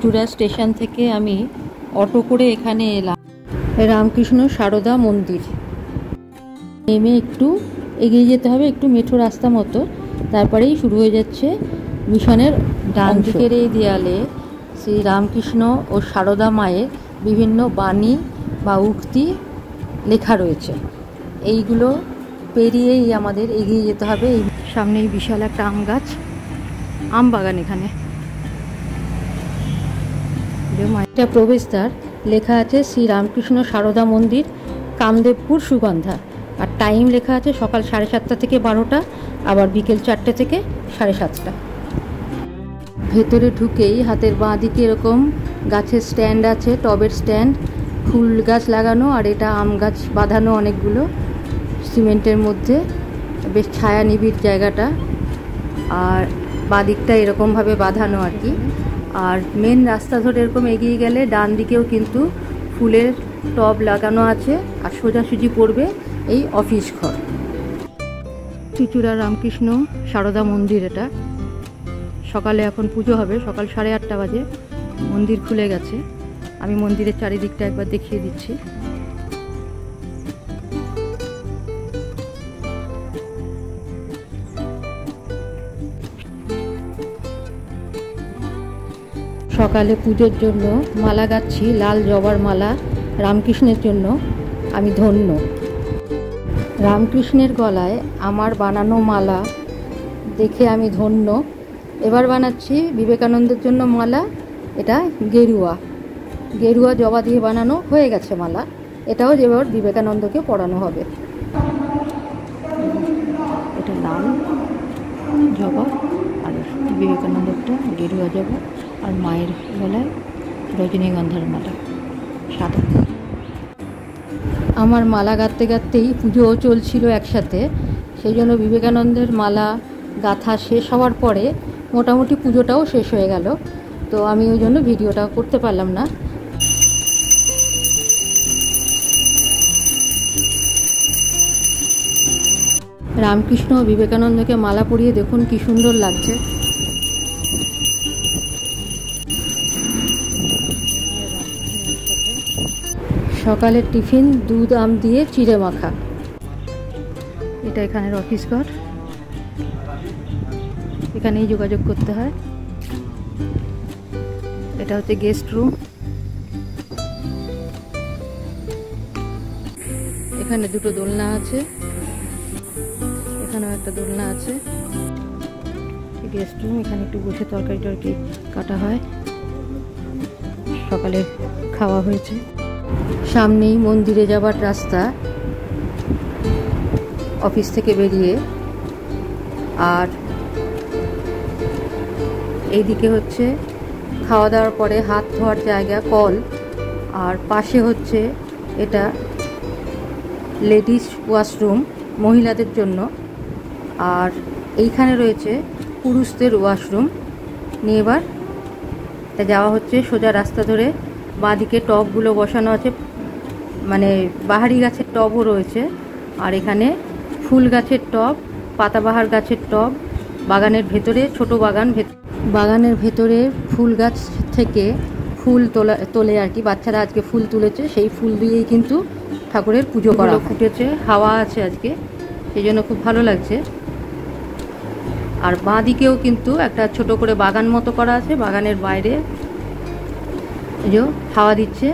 Chuchura station থেকে আমি auto করে এখানে এলাম রামকৃষ্ণ সারদা মন্দির। নেমে একটু এগিয়ে যেতে হবে, একটু মেঠো রাস্তা মতো, তারপরেই শুরু হয়ে যাচ্ছে মিশনের ডান দিকের এই দেয়ালে শ্রী রামকৃষ্ণ ও সারদা মায়ের বিভিন্ন বাণী বা উক্তি লেখা রয়েছে। এইগুলো পেরিয়েই আমাদের এগিয়ে যেতে হবে। এই সামনেই বিশাল একটা আম গাছ, আম বাগান। এখানে একটা প্রবেশদ্বার, লেখা আছে শ্রী রামকৃষ্ণ সারদা মন্দির, কামদেবপুর, সুগন্ধা। আর টাইম লেখা আছে সকাল 7:30 থেকে 12টা, আবার বিকেল 4টে থেকে 7:30। ভেতরে ঢুকেই হাতের বাঁ দিকে এরকম গাছের স্ট্যান্ড আছে, টবের স্ট্যান্ড, ফুল গাছ লাগানো, আর এটা আম গাছ বাঁধানো অনেকগুলো সিমেন্টের মধ্যে। বেশ ছায়া নিবিড় জায়গাটা, আর বাঁ দিকটা এরকমভাবে বাঁধানো আর কি। আর মেন রাস্তা ধরে এরকম এগিয়ে গেলে ডান দিকেও কিন্তু ফুলের টব লাগানো আছে, আর সোজাসুজি পড়বে এই অফিস ঘর। চুচুড়া রামকৃষ্ণ সারদা মন্দির এটা। সকালে এখন পুজো হবে, সকাল 8:30 বাজে। মন্দির খুলে গেছে। আমি মন্দিরের চারিদিকটা একবার দেখিয়ে দিচ্ছি। সকালে পুজোর জন্য মালা গাচ্ছি, লাল জবার মালা রামকৃষ্ণের জন্য। আমি ধন্য। রামকৃষ্ণের গলায় আমার বানানো মালা দেখে আমি ধন্য। এবার বানাচ্ছি বিবেকানন্দের জন্য মালা। এটা গেরুয়া জবা দিয়ে বানানো হয়ে গেছে মালা। এটাও এবার বিবেকানন্দকে পরানো হবে। এটা লাল জবা, আর বিবেকানন্দটা গেরুয়া জবা, আর মায়ের গলায় রজনীগন্ধার মালা সাদা। আমার মালা গাঁথতে গাঁথতেই পুজোও চলছিল একসাথে, সেই জন্য বিবেকানন্দের মালা গাঁথা শেষ হওয়ার পরে মোটামুটি পুজোটাও শেষ হয়ে গেল। তো আমি ওই জন্য ভিডিওটা করতে পারলাম না। রামকৃষ্ণ ও বিবেকানন্দকে মালা পরিয়ে দেখুন কি সুন্দর লাগছে। সকালের টিফিন দুধ আম দিয়ে চিড়ে মাখা। এটা এখানের অফিস ঘর, এখানেই যোগাযোগ করতে হয়। এটা হচ্ছে গেস্ট রুম। এখানে দুটো দোলনা আছে, এখানেও একটা দোলনা আছে। গেস্ট রুম, এখানে একটু বসে তরকারি কাটা হয়। সকালে খাওয়া হয়েছে। সামনেই মন্দিরে যাবার রাস্তা অফিস থেকে বেরিয়ে, আর এইদিকে হচ্ছে খাওয়া দাওয়ার পরে হাত ধোয়ার জায়গা, কল। আর পাশে হচ্ছে এটা লেডিস ওয়াশরুম মহিলাদের জন্য, আর এইখানে রয়েছে পুরুষদের ওয়াশরুম। নিয়ে এবার এটা যাওয়া হচ্ছে সোজা রাস্তা ধরে। বাঁদিকে টবগুলো বসানো আছে, মানে বাহারি গাছের টবও রয়েছে, আর এখানে ফুল গাছের টব, পাতাবাহার গাছের টব। বাগানের ভেতরে ছোট বাগান, বাগানের ভেতরে ফুল গাছ থেকে ফুল তোলে আর কি। বাচ্চারা আজকে ফুল তুলেছে, সেই ফুল দিয়েই কিন্তু ঠাকুরের পুজো করা ফুটেছে। হাওয়া আছে আজকে, সেই জন্য খুব ভালো লাগছে। আর বাঁ দিকেও কিন্তু একটা ছোট করে বাগান মতো করা আছে। বাগানের বাইরে এই যে হাওয়া দিচ্ছে।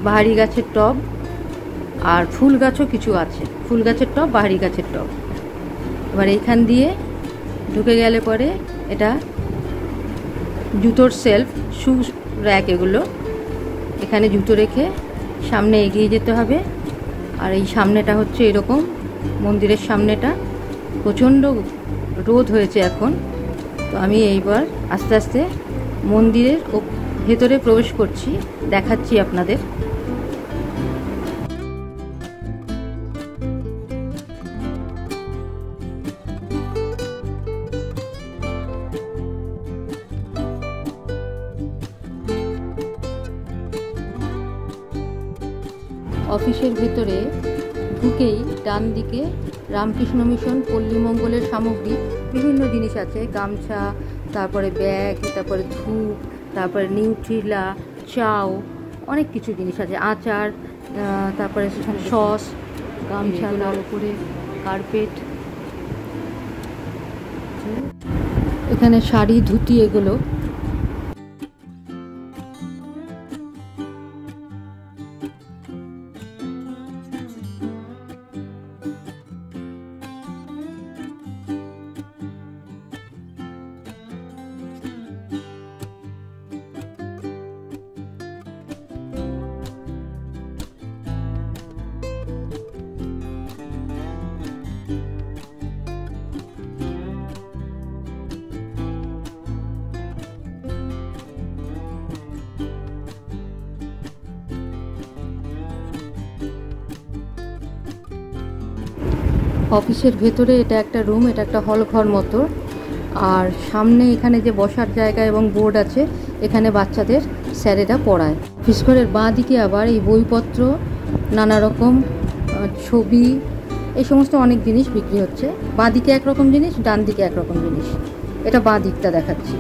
বাহারি গাছের টব আর ফুল গাছও কিছু আছে, ফুল গাছের টব, বাহারি গাছের টব। এবার এইখান দিয়ে ঢুকে গেলে পরে এটা জুতোর সেলফ, শু র্যাক এগুলো। এখানে জুতো রেখে সামনে এগিয়ে যেতে হবে। আর এই সামনেটা হচ্ছে এরকম, মন্দিরের সামনেটা প্রচণ্ড রোদ হয়েছে এখন। তো আমি এইবার আস্তে আস্তে মন্দিরের ভেতরে প্রবেশ করছি, দেখাচ্ছি আপনাদের। অফিসের ভেতরে ঢুকেই ডান দিকে রামকৃষ্ণ মিশন পল্লী মঙ্গলের সামগ্রী বিভিন্ন জিনিস আছে, গামছা, তারপরে ব্যাগ, তারপরে ধূপ, তারপরে নিউট্রিলা, চাউ, অনেক কিছু জিনিস আছে, আচার, তারপরে সস, গামছা, তার উপরে কার্পেট, এখানে শাড়ি, ধুতি, এগুলো। অফিসের ভেতরে এটা একটা রুম, এটা একটা হল ঘর মতো। আর সামনে এখানে যে বসার জায়গা এবং বোর্ড আছে, এখানে বাচ্চাদের স্যারেরা পড়ায়। অফিস ঘরের বাঁ দিকে আবার এই বইপত্র, নানা রকম ছবি, এই সমস্ত অনেক জিনিস বিক্রি হচ্ছে। বাঁ দিকে একরকম জিনিস, ডান দিকে একরকম জিনিস। এটা বাঁ দিকটা দেখাচ্ছি।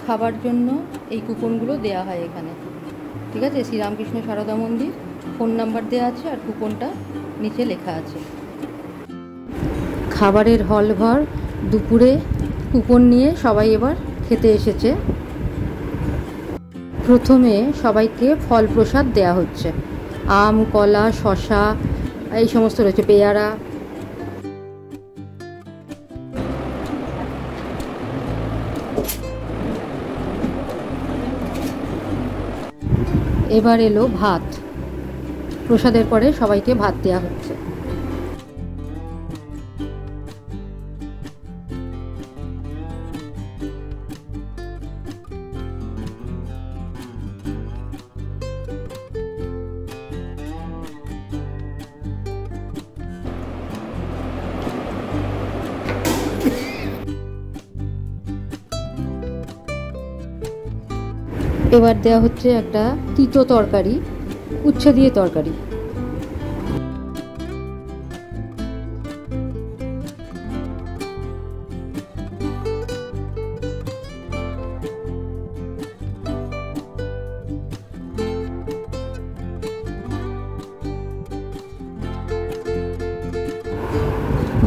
খাবার জন্য এই কুপনগুলো দেয়া হয় এখানে, ঠিক আছে। শ্রীরামকৃষ্ণ সারদা মন্দির, ফোন নাম্বার দেওয়া আছে আর কুপনটা নিচে লেখা আছে। খাবারের হল ঘর, দুপুরে কুপন নিয়ে সবাই এবার খেতে এসেছে। প্রথমে সবাইকে ফল প্রসাদ দেয়া হচ্ছে, আম, কলা, শসা, এই সমস্ত রয়েছে, পেয়ারা। এবার এলো ভাত, প্রসাদের পরে সবাইকে ভাত দেওয়া হচ্ছে। এবার দেওয়া হচ্ছে একটা তিতো তরকারি, উচ্ছে দিয়ে তরকারি।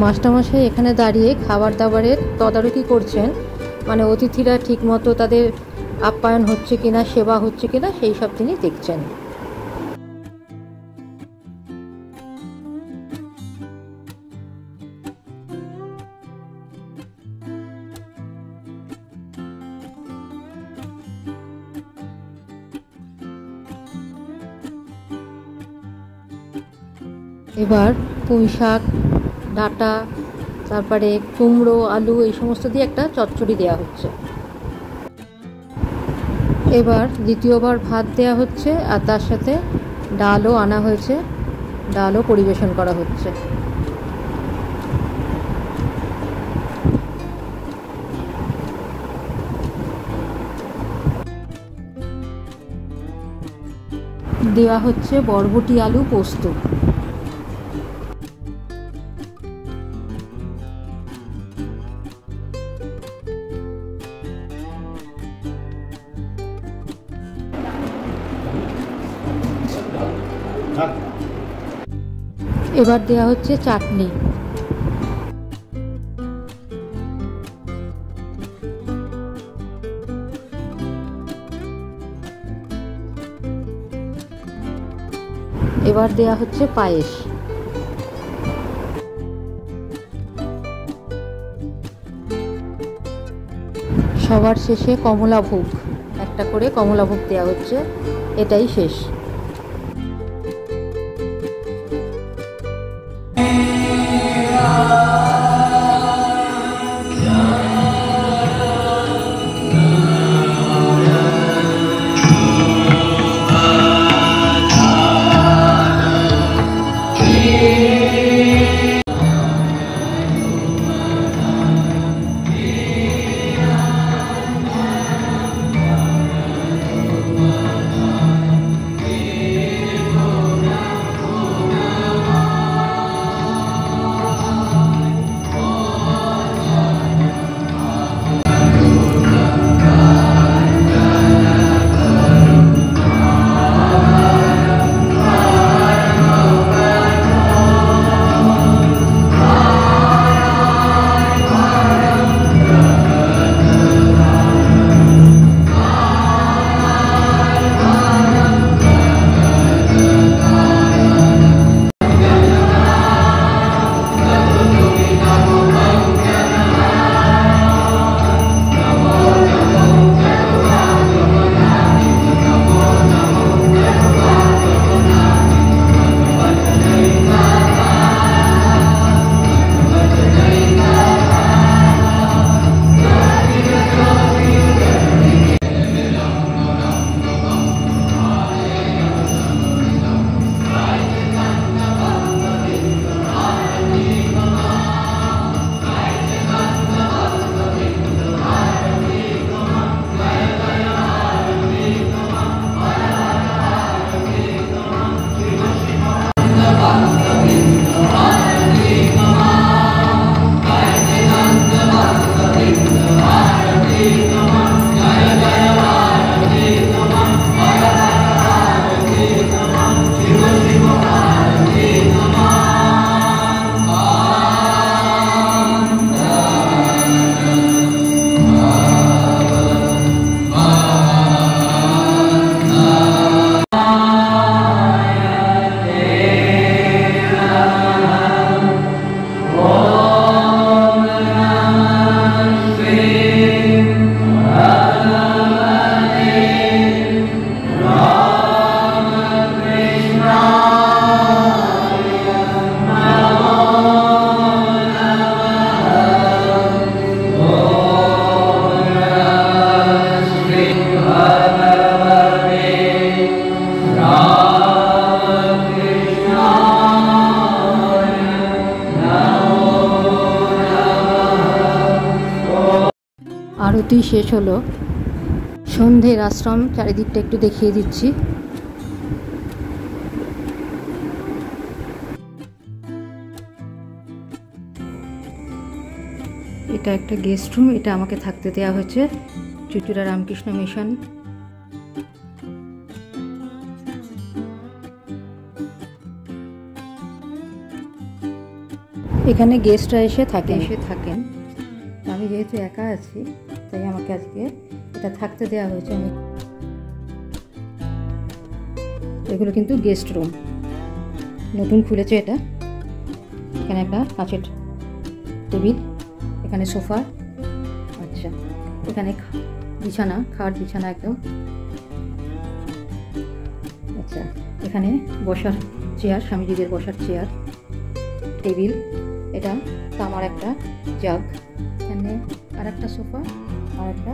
মাস্টারমশাই এখানে দাঁড়িয়ে খাবার দাবারের তদারকি করছেন, মানে অতিথিরা ঠিকমতো তাদের আপ্যায়ন হচ্ছে কিনা, সেবা হচ্ছে কিনা, সেই সব তিনি দেখছেন। এবার পুঁই শাক, ডাঁটা, তারপরে কুমড়ো, আলু, এই সমস্ত দিয়ে একটা চচ্চড়ি দেওয়া হচ্ছে। এবার দ্বিতীয়বার ভাত দেওয়া হচ্ছে আর তার সাথে ডালও আনা হয়েছে, ডালও পরিবেশন করা হচ্ছে। দেওয়া হচ্ছে বরবটি আলু পোস্ত। এবার দেওয়া হচ্ছে চাটনি। এবার দেওয়া হচ্ছে পায়েস। সবার শেষে কমলাভোগ, একটা করে কমলাভোগ দেওয়া হচ্ছে, এটাই শেষ। আরতি শেষ হলো, সন্ধ্যের আশ্রম চারিদিকটা একটু দেখিয়ে দিচ্ছি। এটা একটা গেস্ট রুম, এটা আমাকে থাকতে দেওয়া হয়েছে চুচুড়া রামকৃষ্ণ মিশন। এখানে গেস্টরা এসে থাকেন। আমি যেহেতু একা আছি তাই আমাকে আজকে এটা থাকতে দেওয়া হয়েছে। এগুলো কিন্তু গেস্ট রুম, নতুন খুলেছে এটা। এখানে একটা কাঁচের টেবিল, এখানে সোফা, আচ্ছা এখানে বিছানা, খাট বিছানা একদম, আচ্ছা এখানে বসার চেয়ার, স্বামীজিদের বসার চেয়ার, টেবিল, এটা তামার একটা জাগ, এখানে আর একটা সোফা আর একটা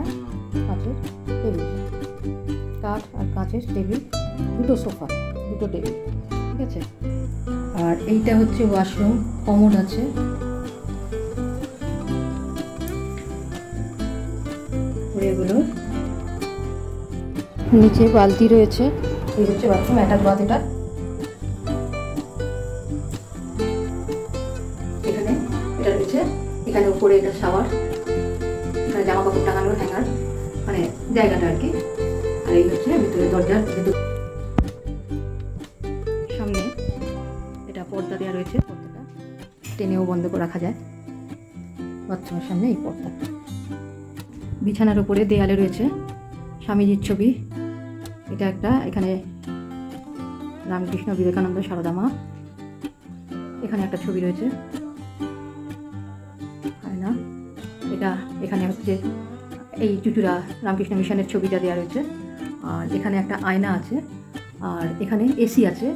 কাঁচের টেবিল, কাঠ আর কাঁচের টেবিল, দুটো সোফা দুটো টেবিল, ঠিক আছে। আর এইটা হচ্ছে ওয়াশরুম, কমোড আছে, এগুলো নিচে বালতি রয়েছে। এই হচ্ছে বাথরুম, অ্যাটাচ বাথ এটা। এখানে এটা রয়েছে, এখানে উপরে এটা শাওয়ার, এখানে জামা কাপড় টাঙানোর হ্যাঙ্গার, মানে জায়গাটা আর কি। আর এই হচ্ছে ভিতরে দরজার সামনে এটা পর্দা দেওয়া রয়েছে, পর্দাটা টেনেও বন্ধ করে রাখা যায়। বাথরুমের সামনে এই পর্দা। বিছানার উপরে দেয়ালে রয়েছে স্বামীজির ছবি, এটা একটা, এখানে রামকৃষ্ণ, বিবেকানন্দ, সারদা মা, এখানে একটা ছবি রয়েছে, আয়না, এটা এখানে হচ্ছে এই চুচুড়া রামকৃষ্ণ মিশনের ছবিটা দেওয়া রয়েছে। আর এখানে একটা আয়না আছে, আর এখানে এসি আছে।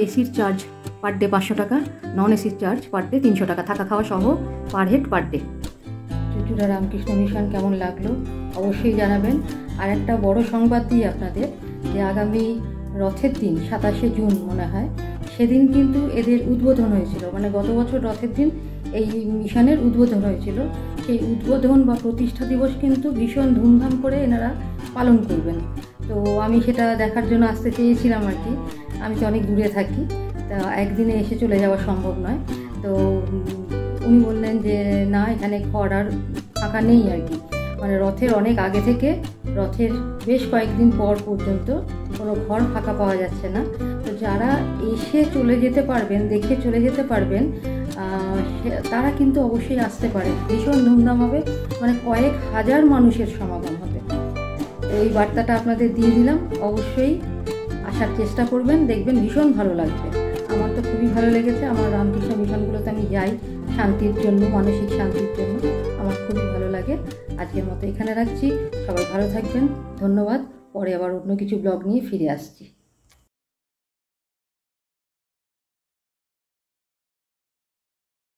এসির চার্জ পার ডে 500 টাকা, নন এসির চার্জ পার ডে 300 টাকা, থাকা খাওয়া সহ per head per day. Chuchura Ramakrishna mission কেমন লাগলো অবশ্যই জানাবেন। আর একটা বড় সংবাদ দিই আপনাদের, যে আগামী রথের দিন 27শে জুন মনে হয়, সেদিন কিন্তু এদের উদ্বোধন হয়েছিল, মানে গত বছর রথের দিন এই মিশনের উদ্বোধন হয়েছিল। সেই উদ্বোধন বা প্রতিষ্ঠা দিবস কিন্তু ভীষণ ধুমধাম করে এনারা পালন করবেন। তো আমি সেটা দেখার জন্য আসতে চেয়েছিলাম আর কি। আমি তো অনেক দূরে থাকি, তা একদিনে এসে চলে যাওয়া সম্ভব নয়। তো উনি বললেন যে না, এখানে ঘর আর ফাঁকা নেই আর কি, মানে রথের অনেক আগে থেকে রথের বেশ কয়েকদিন পর পর্যন্ত কোনো ঘর ফাঁকা পাওয়া যাচ্ছে না। তো যারা এসে চলে যেতে পারবেন, দেখে চলে যেতে পারবেন, তারা কিন্তু অবশ্যই আসতে পারে। ভীষণ ধুমধাম হবে, মানে কয়েক হাজার মানুষের সমাগম হবে। এই বার্তাটা আপনাদের দিয়ে দিলাম, অবশ্যই আসার চেষ্টা করবেন, দেখবেন ভীষণ ভালো লাগবে। আমার তো খুবই ভালো লেগেছে। আমার রামকৃষ্ণ মিশনগুলোতে আমি যাই শান্তির জন্য, মানসিক শান্তির জন্য, আমার খুবই ভালো লাগে। আজকের মতো এখানে রাখছি, সবাই ভালো থাকবেন, ধন্যবাদ। পরে আবার অন্য কিছু ব্লগ নিয়ে ফিরে আসছি।